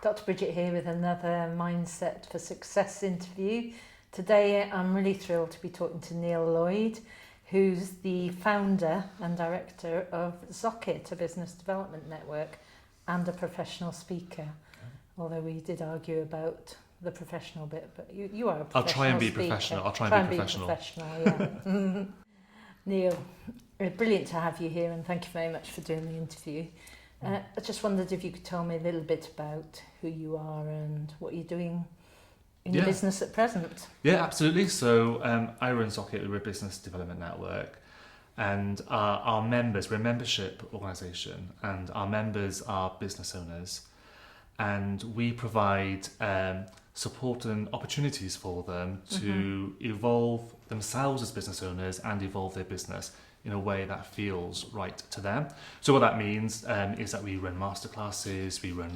Dr. Bridget here with another Mindset for Success interview. Today I'm really thrilled to be talking to Neil Lloyd, who's the founder and director of Zocket, a business development network, and a professional speaker. Although we did argue about the professional bit, but you are a professional I'll try and be speaker. professional. I'll try and be professional. Yeah. Neil, brilliant to have you here, and thank you very much for doing the interview. I just wondered if you could tell me a little bit about who you are and what you're doing in your business at present. Yeah, absolutely. So I run Zocket, we're a business development network, and our members, we're a membership organisation, and our members are business owners, and we provide support and opportunities for them to evolve themselves as business owners and evolve their business in a way that feels right to them. So what that means is that we run masterclasses, we run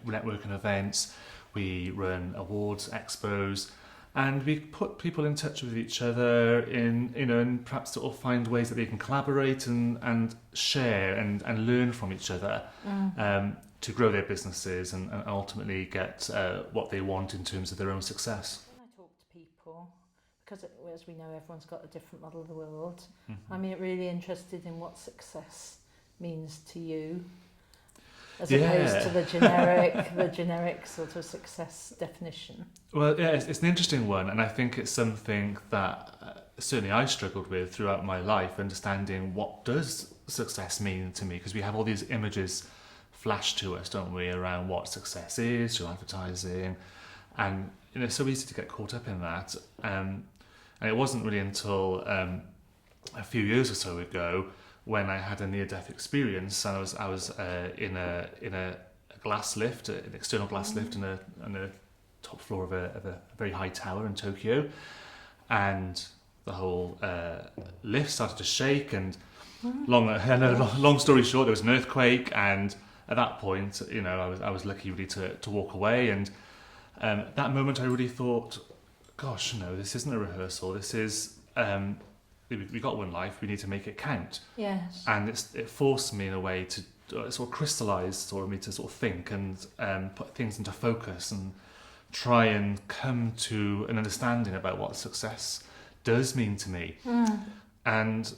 networking events, we run awards, expos, and we put people in touch with each other and perhaps sort of find ways that they can collaborate and share and learn from each other to grow their businesses and ultimately get what they want in terms of their own success. When I talk to people, because as we know everyone's got a different model of the world, I'm really interested in what success means to you as opposed to the generic sort of success definition. Well, yeah, it's an interesting one, and I think it's something that certainly I struggled with throughout my life, understanding what does success mean to me, because we have all these images flashed to us, don't we, around what success is through advertising, and it's so easy to get caught up in that. And it wasn't really until a few years or so ago when I had a near-death experience, and I was in a glass lift, an external glass lift on the top floor of a very high tower in Tokyo, and the whole lift started to shake. And long story short, there was an earthquake, and at that point, I was lucky really to walk away. And that moment, I really thought, gosh, no, this isn't a rehearsal. This is, we got one life, we need to make it count. Yes. And it forced me in a way to sort of crystallise me to sort of think and put things into focus and try and come to an understanding about what success does mean to me. And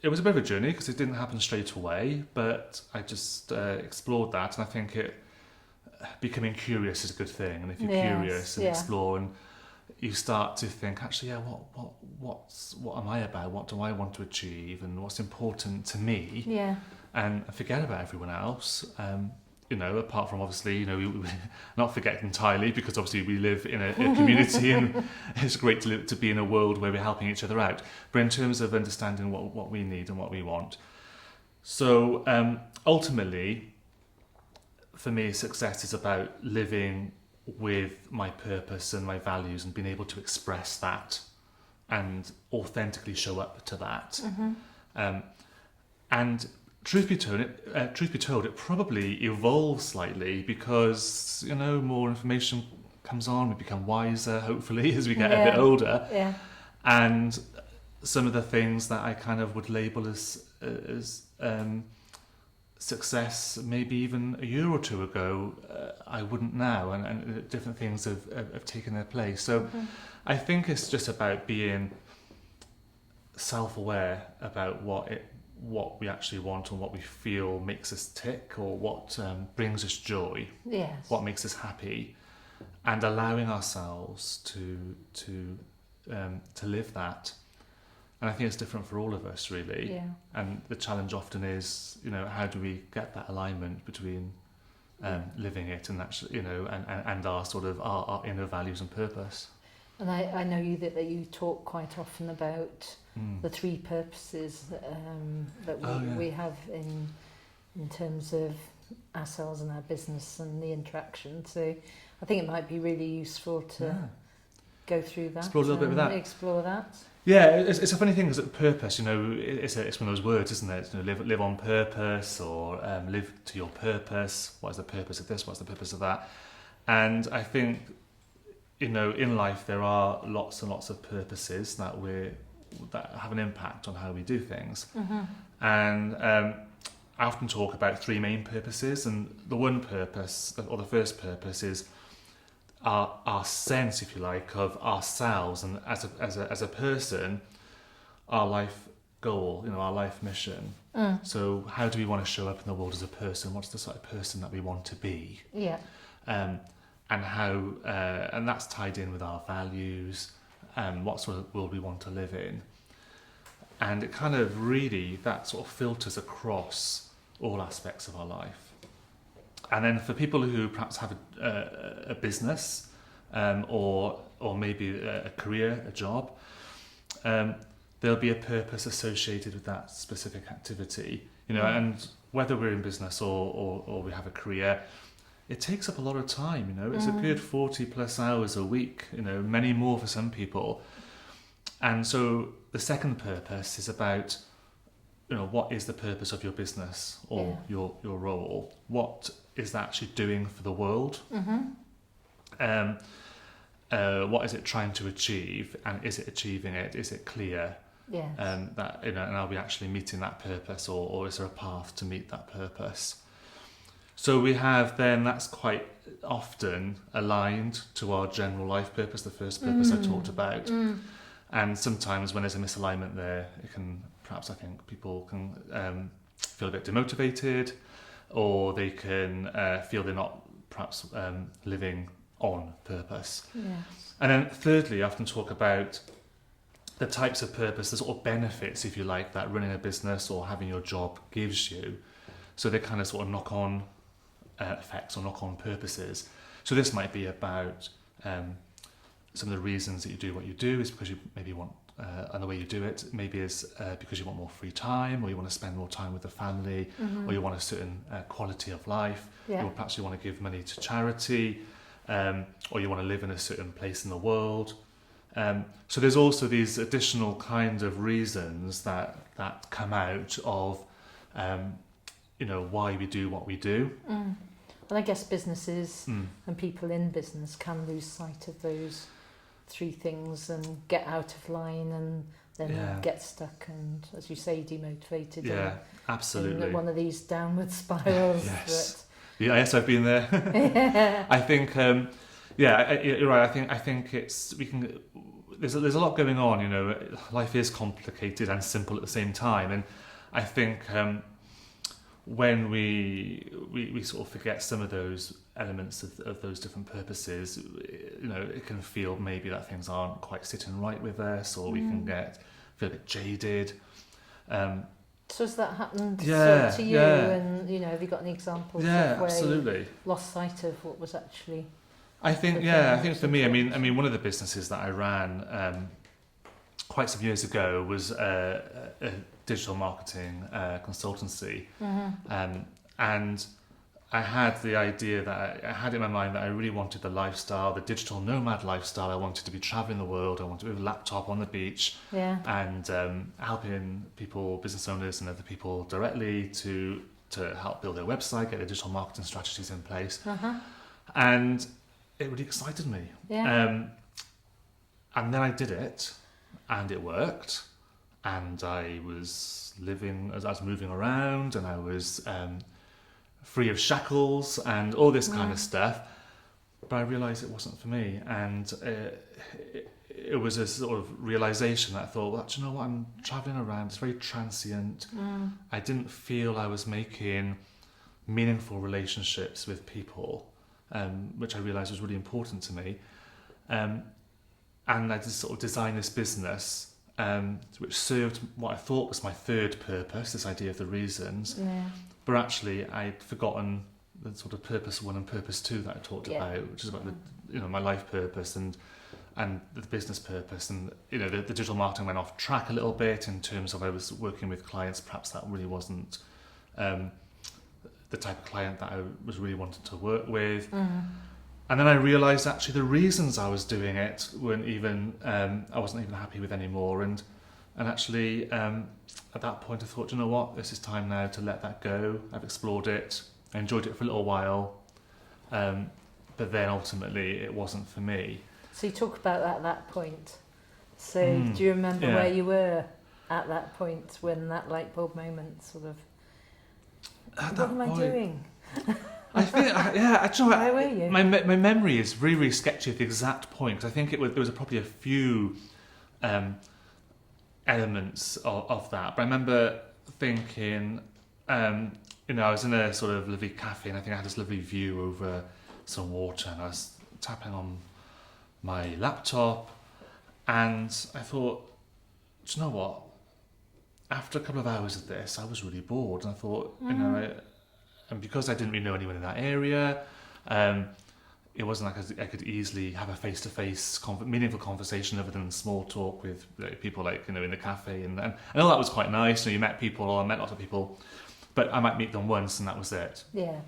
it was a bit of a journey because it didn't happen straight away, but I just explored that, and I think becoming curious is a good thing. And if you're curious and explore, and you start to think, actually, what am I about? What do I want to achieve? And what's important to me? Yeah. And I forget about everyone else. Apart from obviously, we not forget entirely, because obviously we live in a community, and it's great to be in a world where we're helping each other out. But in terms of understanding what we need and what we want. So ultimately, for me, success is about living with my purpose and my values and being able to express that and authentically show up to that. And truth be told, it probably evolves slightly because more information comes on. We become wiser, hopefully, as we get a bit older. Yeah. And some of the things that I kind of would label as success, maybe even a year or two ago, I wouldn't now, and different things have taken their place. So I think it's just about being self-aware about what we actually want and what we feel makes us tick, or what brings us joy, what makes us happy, and allowing ourselves to live that. And I think it's different for all of us, really. Yeah. And the challenge often is, how do we get that alignment between living it and actually, and our sort of our inner values and purpose. And I know that you talk quite often about the three purposes that we have in terms of ourselves and our business and the interaction. So I think it might be really useful to go through that. Explore a little bit with that. Explore that. Yeah, it's a funny thing, because purpose, it's one of those words, isn't it? Live on purpose, or live to your purpose. What is the purpose of this? What's the purpose of that? And I think, in life there are lots and lots of purposes that have an impact on how we do things. And I often talk about three main purposes, and the one purpose, or the first purpose, is our sense, if you like, of ourselves and as a person, our life goal, our life mission. So how do we want to show up in the world as a person? What's the sort of person that we want to be? Yeah. And how and that's tied in with our values and what sort of world we want to live in. And it kind of really, that sort of filters across all aspects of our life. And then for people who perhaps have a business or maybe a career, a job, there'll be a purpose associated with that specific activity. And whether we're in business or we have a career, it takes up a lot of time. It's a good 40 plus hours a week, many more for some people. And so the second purpose is about, what is the purpose of your business or your role? What is that actually doing for the world? What is it trying to achieve, and is it achieving it? Is it clear? Yes. That and are we actually meeting that purpose, or is there a path to meet that purpose? So we have then, that's quite often aligned to our general life purpose, the first purpose I talked about. And sometimes when there's a misalignment there, it can, perhaps I think people can feel a bit demotivated, or they can feel they're not perhaps living on purpose. Yes. And then thirdly, I often talk about the types of purpose, the sort of benefits, if you like, that running a business or having your job gives you. So they kind of sort of knock-on effects or knock-on purposes. So this might be about some of the reasons that you do what you do is because you maybe want, and the way you do it maybe is because you want more free time, or you want to spend more time with the family, or you want a certain quality of life, or perhaps you want to give money to charity, or you want to live in a certain place in the world. So there's also these additional kind of reasons that come out of why we do what we do. And I guess businesses and people in business can lose sight of those three things and get out of line and then get stuck and, as you say, demotivated. Yeah, absolutely. In one of these downward spirals. Yes. Yes, I've been there. I think, you're right. I think it's, there's a lot going on. Life is complicated and simple at the same time, and I think when we sort of forget some of those elements of those different purposes, it can feel maybe that things aren't quite sitting right with us, or we can feel a bit jaded. So has that happened to you? Yeah. And have you got any examples? Yeah, of where absolutely. You lost sight of what was actually? I think for me, I mean, one of the businesses that I ran quite some years ago was a digital marketing consultancy, and I had the idea that I had in my mind that I really wanted the lifestyle, the digital nomad lifestyle. I wanted to be traveling the world. I wanted to be with a laptop on the beach, and helping people, business owners and other people directly to help build their website, get their digital marketing strategies in place, and it really excited me. And then I did it, and it worked, and I was living, as I was moving around, and I was free of shackles and all this kind of stuff. But I realised it wasn't for me, and it was a sort of realisation that I thought, well, do you know what? I'm travelling around. It's very transient. I didn't feel I was making meaningful relationships with people, which I realised was really important to me. And I just sort of designed this business, which served what I thought was my third purpose, this idea of the reasons. But actually, I'd forgotten the sort of purpose 1 and purpose 2 that I talked about, which is about the, my life purpose and the business purpose. And the digital marketing went off track a little bit in terms of I was working with clients. Perhaps that really wasn't the type of client that I was really wanting to work with. And then I realised actually the reasons I was doing it weren't even, I wasn't even happy with anymore. And actually, at that point I thought, you know what, this is time now to let that go. I've explored it. I enjoyed it for a little while. But then ultimately it wasn't for me. So you talk about that at that point. So do you remember where you were at that point when that light bulb moment sort of at What that am I point, doing? I think, yeah, actually, Where were you? my memory is really, really sketchy at the exact point, because I think there was probably a few elements of that. But I remember thinking, I was in a sort of lovely cafe, and I think I had this lovely view over some water, and I was tapping on my laptop, and I thought, do you know what? After a couple of hours of this, I was really bored, and I thought, and because I didn't really know anyone in that area, it wasn't like I could easily have a face-to-face meaningful conversation other than small talk with people in the cafe, and I know that was quite nice. You met people, I met lots of people, but I might meet them once and that was it. Yes.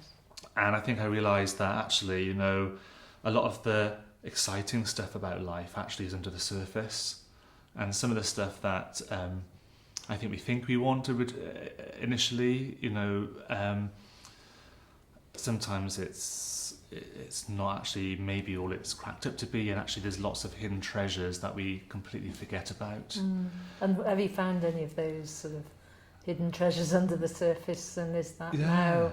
And I think I realised that actually, a lot of the exciting stuff about life actually is under the surface, and some of the stuff that I think we want to initially, sometimes it's not actually maybe all it's cracked up to be, and actually there's lots of hidden treasures that we completely forget about. And have you found any of those sort of hidden treasures under the surface, and is that now,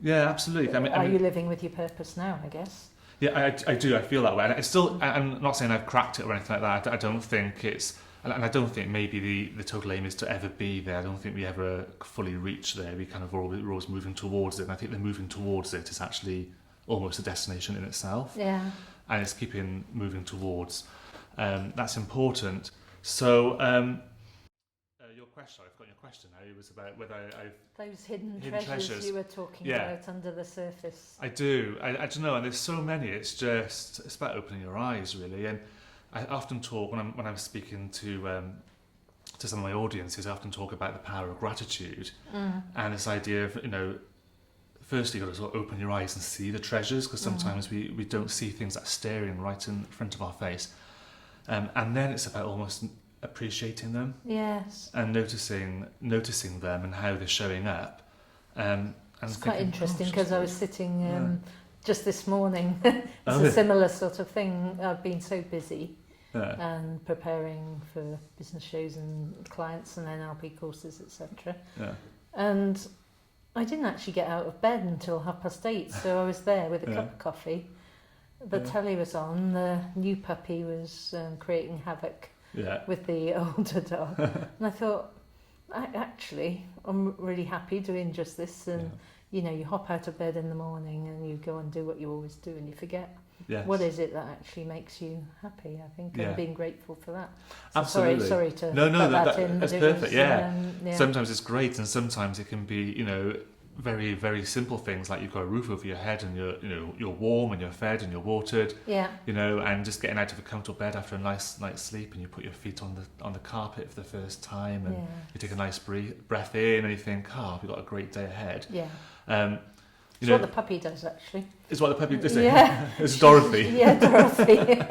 Yeah, absolutely. are you living with your purpose now, I guess? Yeah, I do. I feel that way. And it's still, I'm not saying I've cracked it or anything like that. I don't think it's, and I don't think maybe the total aim is to ever be there. I don't think we ever fully reach there. We kind of we're always moving towards it. And I think the moving towards it is actually almost a destination in itself. Yeah. And it's keeping moving towards. That's important. So, your question, I've got your question now. It was about whether I've... Those hidden treasures you were talking about under the surface. I do. I don't know. And there's so many. It's about opening your eyes, really. And I often talk when I'm speaking to some of my audiences. I often talk about the power of gratitude and this idea of firstly, you've got to sort of open your eyes and see the treasures, because sometimes we don't see things that are staring right in front of our face, and then it's about almost appreciating them, yes, and noticing them and how they're showing up. And it's thinking, quite interesting, because I was sitting just this morning. It's a similar sort of thing. I've been so busy and preparing for business shows and clients and NLP courses, etc. And I didn't actually get out of bed until 8:30, so I was there with a cup of coffee. The telly was on, the new puppy was creating havoc with the older dog. And I thought, I'm really happy doing just this. And, you hop out of bed in the morning and you go and do what you always do, and you forget what is it that actually makes you happy, I think, and being grateful for that. So absolutely. Sorry to no, put that in. That's but perfect, was, Sometimes it's great, and sometimes it can be, very, very simple things, like you've got a roof over your head and you're warm and you're fed and you're watered, and just getting out of a comfortable bed after a nice night's sleep, and you put your feet on the carpet for the first time, and you take a nice breath in, and you think, we've got a great day ahead. It's what the puppy does, actually. It's what the puppy does. It's Dorothy. Dorothy.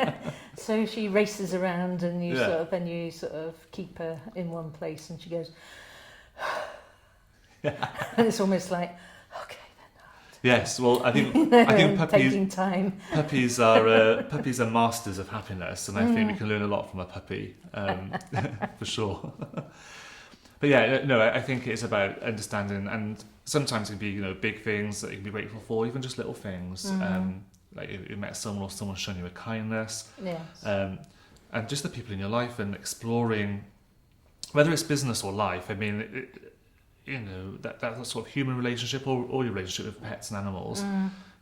So she races around, and you sort of keep her in one place, and she goes. And it's almost like, okay then. Yes, well, I think puppies taking time. Puppies are masters of happiness, and I think we can learn a lot from a puppy, for sure. But I think it's about understanding, and sometimes it can be big things that you can be grateful for, even just little things. Like you met someone, or someone's shown you a kindness. Yes. And just the people in your life, and exploring, whether it's business or life. I mean, that sort of human relationship, or your relationship with pets and animals,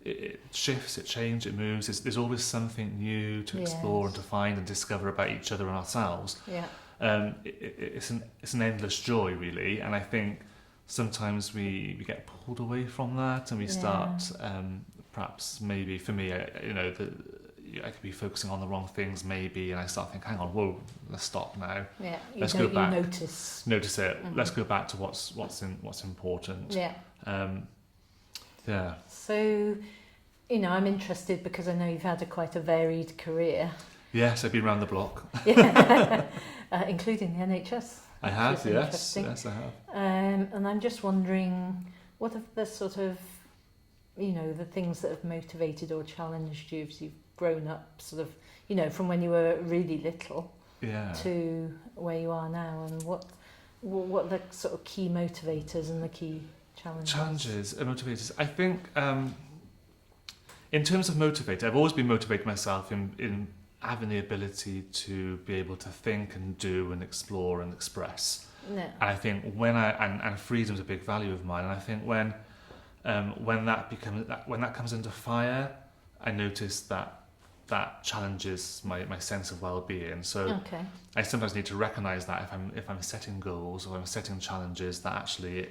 it shifts, it changes, it moves. There's always something new to explore and to find and discover about each other and ourselves. It's an endless joy, really, and I think sometimes we get pulled away from that, and we start perhaps, maybe for me, I could be focusing on the wrong things, maybe, and I start thinking, hang on, whoa, let's stop now. Let's go back. Notice it. Let's go back to what's important. So, I'm interested, because I know you've had quite a varied career. Yes, I've been around the block. Including the NHS. I have, yes, I have. And I'm just wondering, what are the sort of, the things that have motivated or challenged you as you've grown up, sort of, from when you were really little to where you are now, and what are the sort of key motivators and the key challenges? Challenges and motivators. I think in terms of motivator, I've always been motivated myself in having the ability to be able to think and do and explore and express. No. And I think and freedom's a big value of mine. And I think when that comes into fire, I notice that challenges my sense of well-being. So I sometimes need to recognise that if I'm setting goals or I'm setting challenges, that actually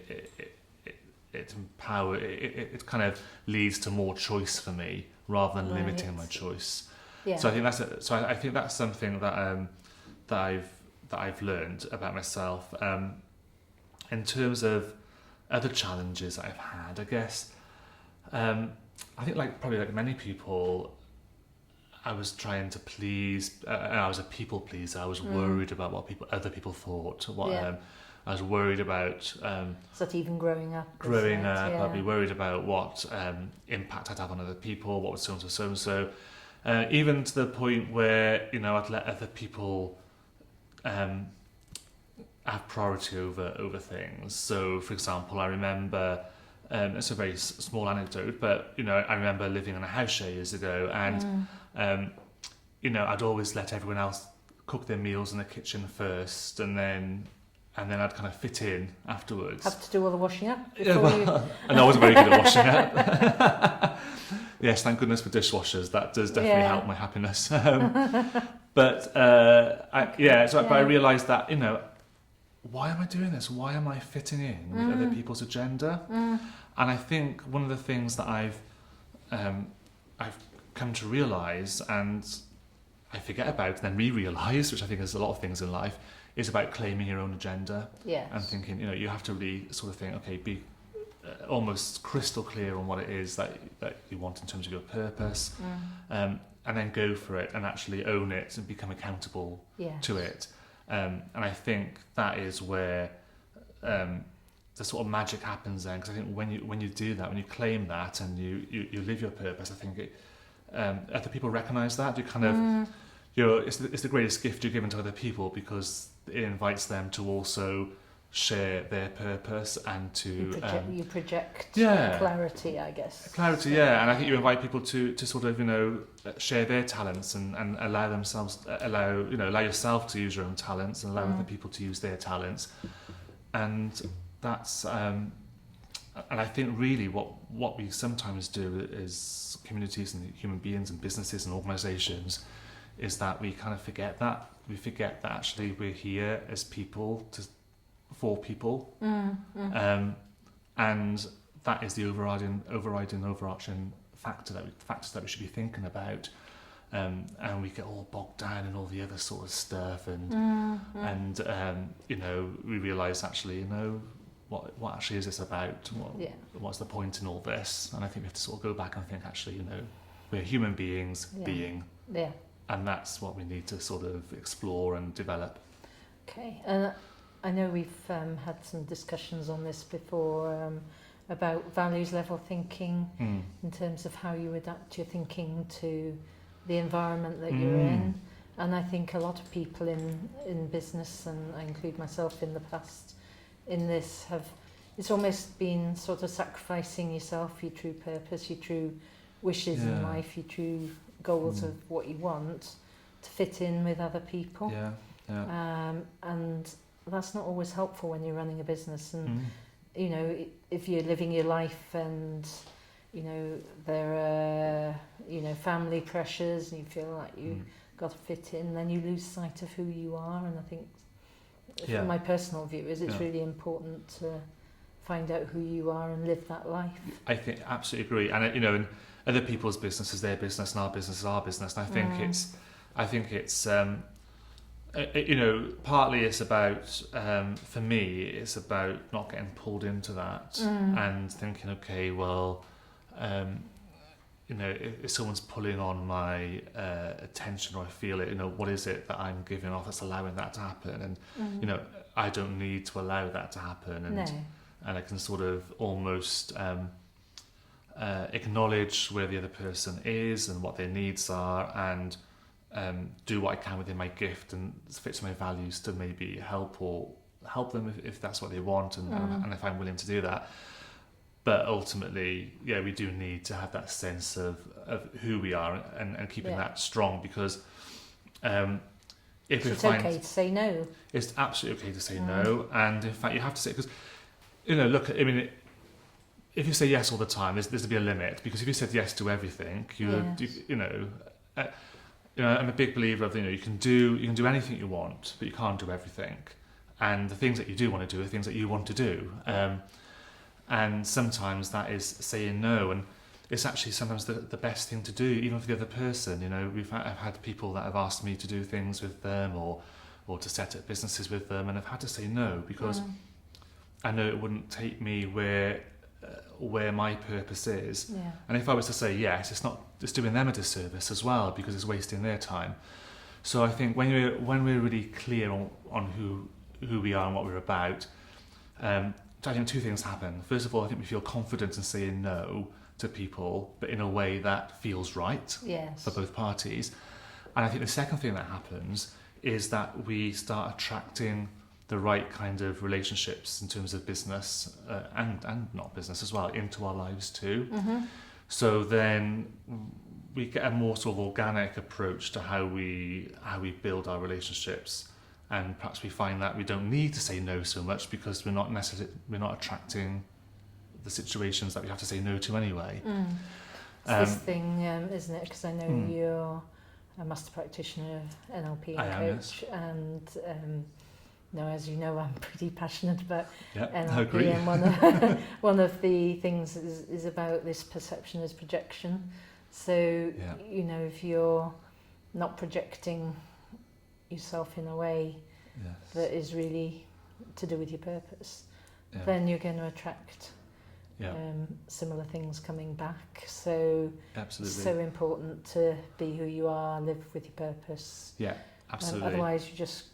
it kind of leads to more choice for me rather than limiting my choice. Yeah. So I think that's something that I've learned about myself. In terms of other challenges I've had, I guess, I think probably like many people, I was trying to please. I was a people pleaser. I was worried about what other people thought. I was worried about. Is that even growing up? I'd be worried about what impact I'd have on other people. What was so and so. Even to the point where I'd let other people have priority over things. So, for example, I remember. It's a very small anecdote, but I remember living in a house share years ago, and I'd always let everyone else cook their meals in the kitchen first, and then I'd kind of fit in afterwards. Have to do all the washing up. And I wasn't very good at washing up. Yes, thank goodness for dishwashers. That does definitely help my happiness. But I realised that why am I doing this? Why am I fitting in with other people's agenda? And I think one of the things that I've come to realise, and I forget about, and then re-realise, which I think is a lot of things in life, is about claiming your own agenda. Yes. And thinking, you have to really sort of think, okay, be almost crystal clear on what it is that you want in terms of your purpose, and then go for it and actually own it and become accountable to it. And I think that is where the sort of magic happens then, because I think when you do that, when you claim that and you live your purpose, I think other people recognise that. You kind of it's the greatest gift you're given to other people, because it invites them to also share their purpose and to you project clarity, I guess. Clarity, and I think you invite people to sort of share their talents and allow yourself to use your own talents and allow other people to use their talents, and that's and I think really what we sometimes do as communities and human beings and businesses and organisations is that we kind of forget that actually we're here as people for people, and that is the overarching factors that we should be thinking about, and we get all bogged down in all the other sort of stuff, and we realise actually what actually is this about? What's the point in all this? And I think we have to sort of go back and think actually we're human beings being, and that's what we need to sort of explore and develop. Okay. I know we've had some discussions on this before about values level thinking in terms of how you adapt your thinking to the environment that you're in. And I think a lot of people in business, and I include myself in the past in this, it's almost been sort of sacrificing yourself, your true purpose, your true wishes in life, your true goals of what you want to fit in with other people. And that's not always helpful when you're running a business, and if you're living your life and there are family pressures and you feel like you got to fit in, then you lose sight of who you are. And I think from my personal view is it's really important to find out who you are and live that life. I think absolutely agree. And in other people's business is their business and our business is our business, and I think it's partly it's about, for me, it's about not getting pulled into that and thinking, okay, well, if someone's pulling on my attention or I feel it, what is it that I'm giving off that's allowing that to happen? And, I don't need to allow that to happen. And I can sort of almost acknowledge where the other person is and what their needs are, and do what I can within my gift and fits my values to maybe help or help them if that's what they want, and if I'm willing to do that. But ultimately, yeah, we do need to have that sense of who we are and keeping that strong, because if we it's find okay to say no. it's absolutely okay to say no, and in fact you have to say, because look, I mean, if you say yes all the time, there's to be a limit, because if you said yes to everything, I'm a big believer of you can do anything you want, but you can't do everything, and the things that you do want to do are things that you want to do. And sometimes that is saying no, and it's actually sometimes the best thing to do, even for the other person. I've had people that have asked me to do things with them, or to set up businesses with them, and I've had to say no, because I know it wouldn't take me where my purpose is. Yeah. And if I was to say yes, it's doing them a disservice as well, because it's wasting their time. So I think when we're really clear on who we are and what we're about, I think two things happen. First of all, I think we feel confident in saying no to people, but in a way that feels right for both parties. And I think the second thing that happens is that we start attracting the right kind of relationships in terms of business and not business as well into our lives too. So then we get a more sort of organic approach to how we build our relationships. And perhaps we find that we don't need to say no so much, because we're not attracting the situations that we have to say no to anyway. It's this thing, isn't it? Because I know you're a master practitioner, NLP coach, and as you know, I'm pretty passionate about NLP. I agree. And one of the things is about this perception as projection. So if you're not projecting yourself in a way that is really to do with your purpose, then you're going to attract similar things coming back. So absolutely, so important to be who you are, live with your purpose. Yeah, absolutely. Otherwise, you just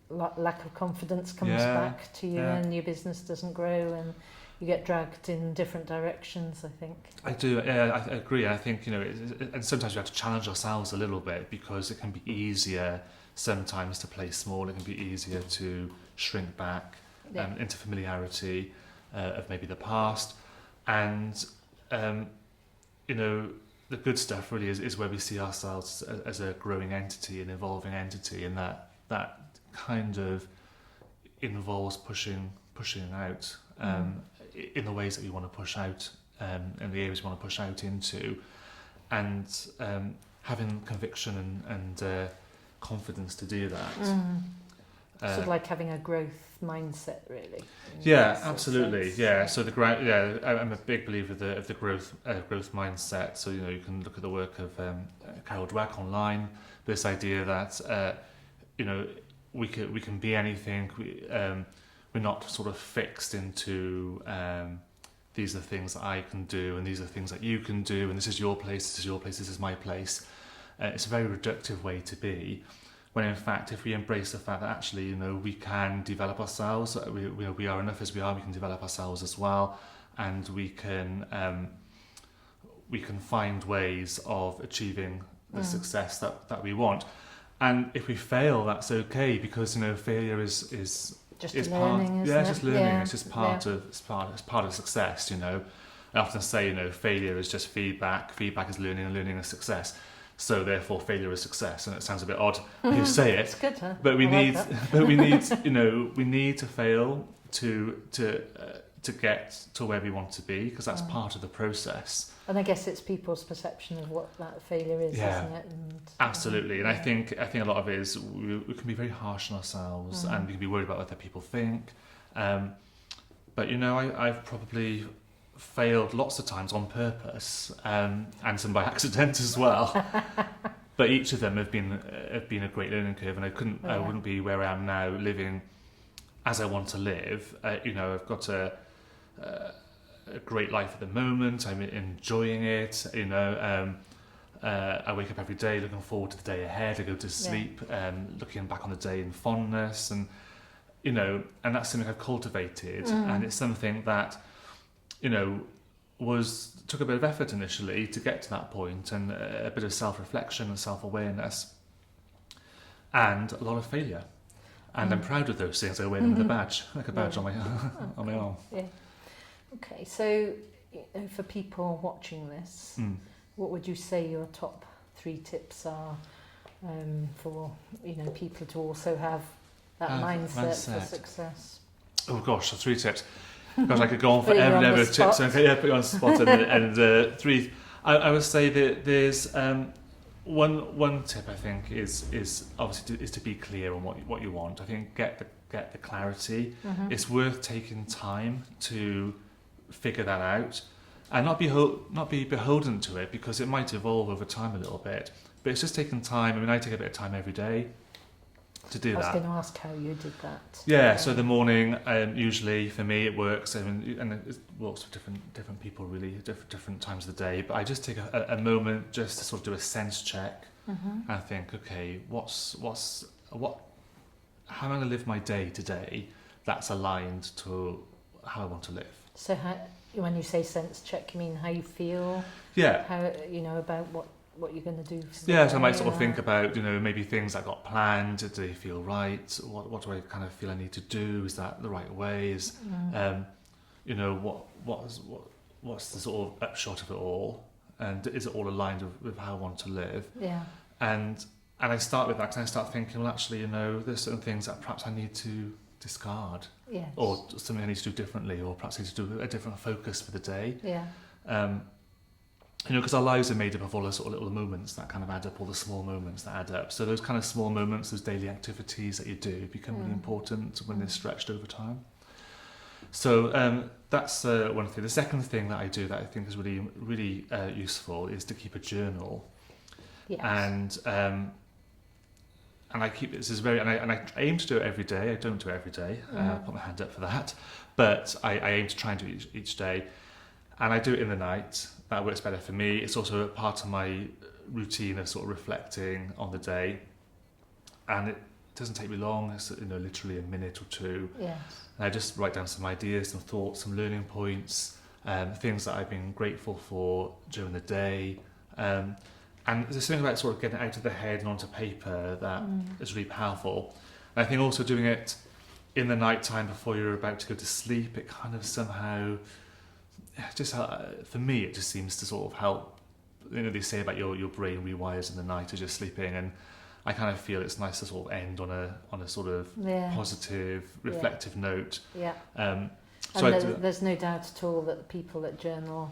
lack of confidence comes back to you, and your business doesn't grow, and you get dragged in different directions, I think. I do, I agree. I think, and sometimes we have to challenge ourselves a little bit, because it can be easier sometimes to play small. It can be easier to shrink back into familiarity of maybe the past. And, the good stuff really is where we see ourselves as a growing entity, an evolving entity, and that kind of involves pushing out in the ways that we want to push out, and the areas we want to push out into, and having conviction and confidence to do that. Sort of like having a growth mindset, really. Yeah, absolutely. Yeah. So I'm a big believer of the growth mindset. So you can look at the work of Carol Dweck online. This idea that we can be anything. We're not sort of fixed into these are things that I can do, and these are things that you can do, and this is your place, this is your place, this is my place. It's a very reductive way to be, when in fact, if we embrace the fact that actually, we can develop ourselves, we are enough as we are, we can develop ourselves as well, and we can find ways of achieving the success that we want. And if we fail, that's okay, because failure is just learning, part, isn't it? Just learning. Yeah. It's just part of success. I often say, failure is just feedback. Feedback is learning, and learning is success. So therefore, failure is success. And it sounds a bit odd when you say it. It's good, huh? But we need to fail to get to where we want to be, because that's part of the process. And I guess it's people's perception of what that failure is, isn't it? And, absolutely. And I think a lot of it is we can be very harsh on ourselves, and we can be worried about what other people think. But I've probably failed lots of times on purpose, and some by accident as well. But each of them have been a great learning curve, and I wouldn't be where I am now, living as I want to live. I've got a great life at the moment. I'm enjoying it. I wake up every day looking forward to the day ahead. I go to sleep looking back on the day in fondness, and and that's something I've cultivated, and it's something that took a bit of effort initially to get to that point, and a bit of self-reflection and self-awareness, and a lot of failure. And I'm proud of those things. I wear them with a badge, like a badge on my on my arm. Yeah. Okay, so for people watching this, what would you say your top 3 tips are for people to also have that mindset for success? Oh gosh, 3 tips. Gosh, I could go on Put you forever on and the ever tips. spot. Okay, put you on the spot. And 3. I would say that there's one tip. I think is obviously is to be clear on what you want. I think get the clarity. It's worth taking time to figure that out, and not be beholden to it, because it might evolve over time a little bit. But it's just taking time. I mean, I take a bit of time every day to do that. I was going to ask how you did that. Yeah, so the morning, usually for me it works, and it works for different people really, different times of the day. But I just take a moment just to sort of do a sense check, and I think, okay, how am I going to live my day today that's aligned to how I want to live. So when you say sense check, you mean how you feel? Yeah. How about what you're going to do? Yeah, so I might sort of think about, maybe things that got planned. Do they feel right? What do I kind of feel I need to do? Is that the right way? What's the sort of upshot of it all? And is it all aligned with how I want to live? Yeah. And I start with that, because I start thinking, well, actually, there's certain things that perhaps I need to discard. Yes. Or something I need to do differently, or perhaps I need to do a different focus for the day. Yeah. Because our lives are made up of all those sort of little moments that kind of add up, all the small moments that add up. So those kind of small moments, those daily activities that you do become really important when they're stretched over time. So that's one thing. The second thing that I do that I think is really, really useful is to keep a journal. Yes. And I keep this is and I aim to do it every day. I don't do it every day. I'll put my hand up for that. But I aim to try and do it each day. And I do it in the night. That works better for me. It's also a part of my routine of sort of reflecting on the day. And it doesn't take me long. It's literally a minute or 2. Yes. And I just write down some ideas, some thoughts, some learning points, things that I've been grateful for during the day. And there's something about sort of getting it out of the head and onto paper that is really powerful. And I think also doing it in the night time before you're about to go to sleep, it kind of somehow, just for me, it just seems to sort of help. They say about your brain rewires in the night as you're sleeping, and I kind of feel it's nice to sort of end on a sort of positive, reflective note. Yeah. So and there's no doubt at all that the people that journal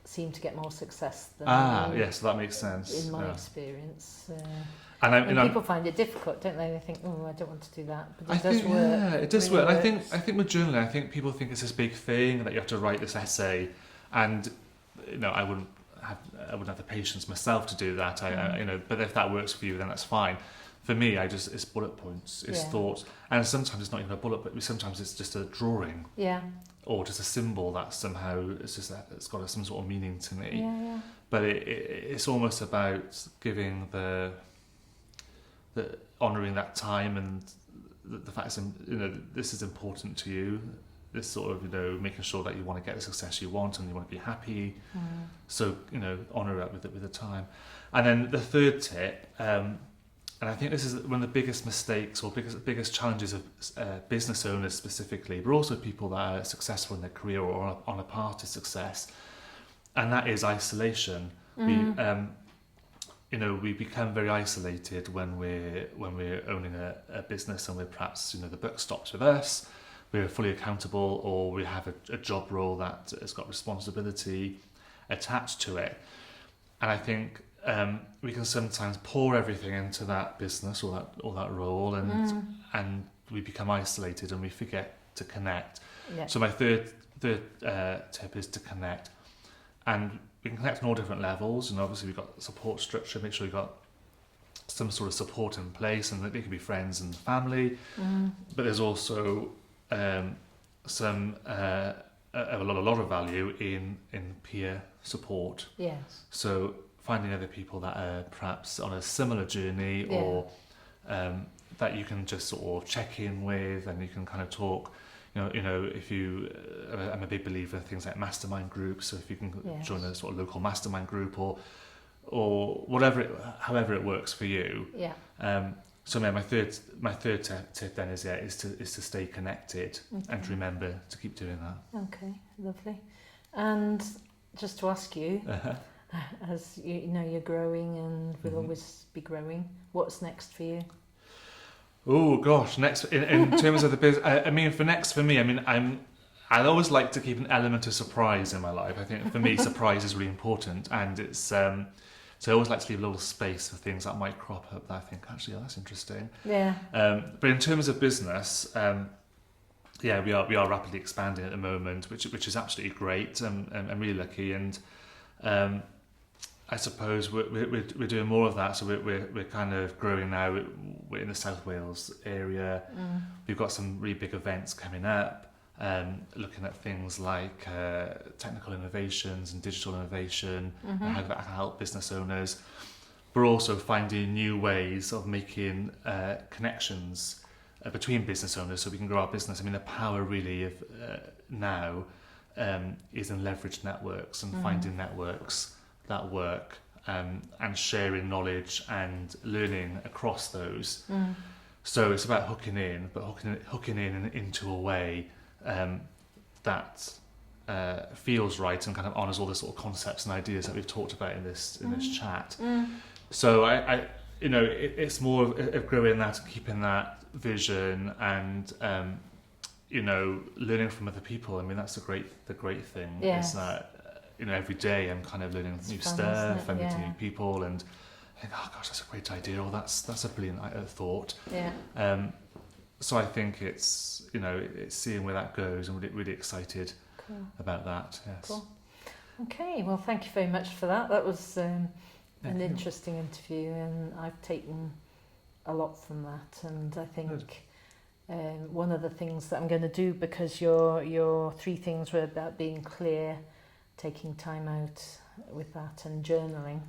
seem to get more success than yes, that makes sense. In my experience. And people find it difficult, don't they? They think, oh, I don't want to do that. But it does work. Yeah, it does really work. Works. I think with journaling, I think people think it's this big thing that you have to write this essay, and I wouldn't have the patience myself to do that. But if that works for you, then that's fine. For me, it's bullet points, it's thoughts, and sometimes it's not even a bullet, but sometimes it's just a drawing. Yeah. Or just a symbol that somehow it's got some sort of meaning to me. Yeah. But it's almost about giving the honouring that time, and the fact that this is important to you. This sort of making sure that you want to get the success you want and you want to be happy. So honour it with the time. And then the third tip, and I think this is one of the biggest mistakes or biggest challenges of business owners specifically, but also people that are successful in their career or on a path to success, and that is isolation. We become very isolated when we're owning a business, and we're perhaps the buck stops with us. We're fully accountable, or we have a job role that has got responsibility attached to it. And I think we can sometimes pour everything into that business or that role, and we become isolated and we forget to connect. Yeah. So my third tip is to connect, and we can connect on all different levels. And obviously we've got support structure. Make sure you've got some sort of support in place, and they can be friends and family. But there's also a lot of value in peer support. Yes. So finding other people that are perhaps on a similar journey, or that you can just sort of check in with, and you can kind of talk. If you, I'm a big believer in things like mastermind groups. So if you can join a sort of local mastermind group, or whatever, however it works for you. Yeah. So my third tip then is to stay connected and to remember to keep doing that. Okay, lovely. And just to ask you, as you know, you're growing and will always be growing. What's next for you? Oh gosh, next in terms of the business. I mean, for me, I mean, I always like to keep an element of surprise in my life. I think for me, surprise is really important, and it's so I always like to leave a little space for things that might crop up that I think actually that's interesting. Yeah. But in terms of business, yeah, we are rapidly expanding at the moment, which is absolutely great. I'm really lucky, and I suppose we're doing more of that. So we're kind of growing now. We're in the South Wales area. We've got some really big events coming up. Looking at things like technical innovations and digital innovation, and how that can help business owners. We're also finding new ways of making connections between business owners so we can grow our business. I mean, the power really of now is in leveraged networks and finding networks that work and sharing knowledge and learning across those. So it's about hooking in, but hooking in and into a way that feels right and kind of honours all the sort of concepts and ideas that we've talked about in this chat. So I you know, it's more of growing that, keeping that vision, and you know, learning from other people. I mean, that's the great thing. Yes. Is that you know, every day I'm kind of learning new fun, stuff, I'm meeting Yeah. new people, and I think, oh gosh, that's a great idea, or that's a brilliant thought. Yeah. So I think it's, you know, it's seeing where that goes, and really excited about that. Yes. Cool. Okay, well, thank you very much for that. That was an Thank you. interesting interview, and I've taken a lot from that. And I think one of the things that I'm going to do, because your three things were about being clear, taking time out with that, and journaling,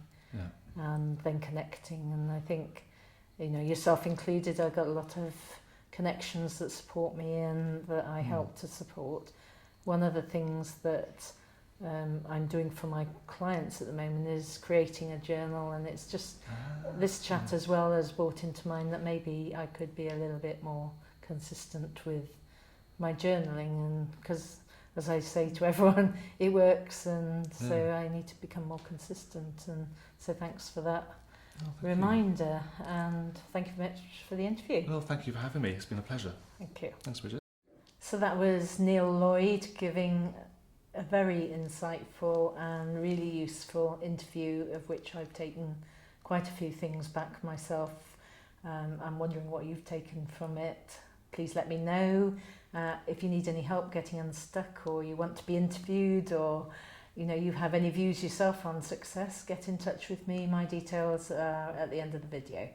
and then connecting. And I think, you know, yourself included, I've got a lot of connections that support me and that I help to support. One of the things that I'm doing for my clients at the moment is creating a journal, and it's just this chat as well has brought into mind that maybe I could be a little bit more consistent with my journaling, and because as I say to everyone, it works, and so I need to become more consistent. And so thanks for that reminder, and thank you very much for the interview. Well, thank you for having me. It's been a pleasure. Thank you. Thanks, Bridget. So that was Neil Lloyd giving a very insightful and really useful interview, of which I've taken quite a few things back myself. I'm wondering what you've taken from it. Please let me know. If you need any help getting unstuck, or you want to be interviewed, or you know, you have any views yourself on success, get in touch with me. My details are at the end of the video.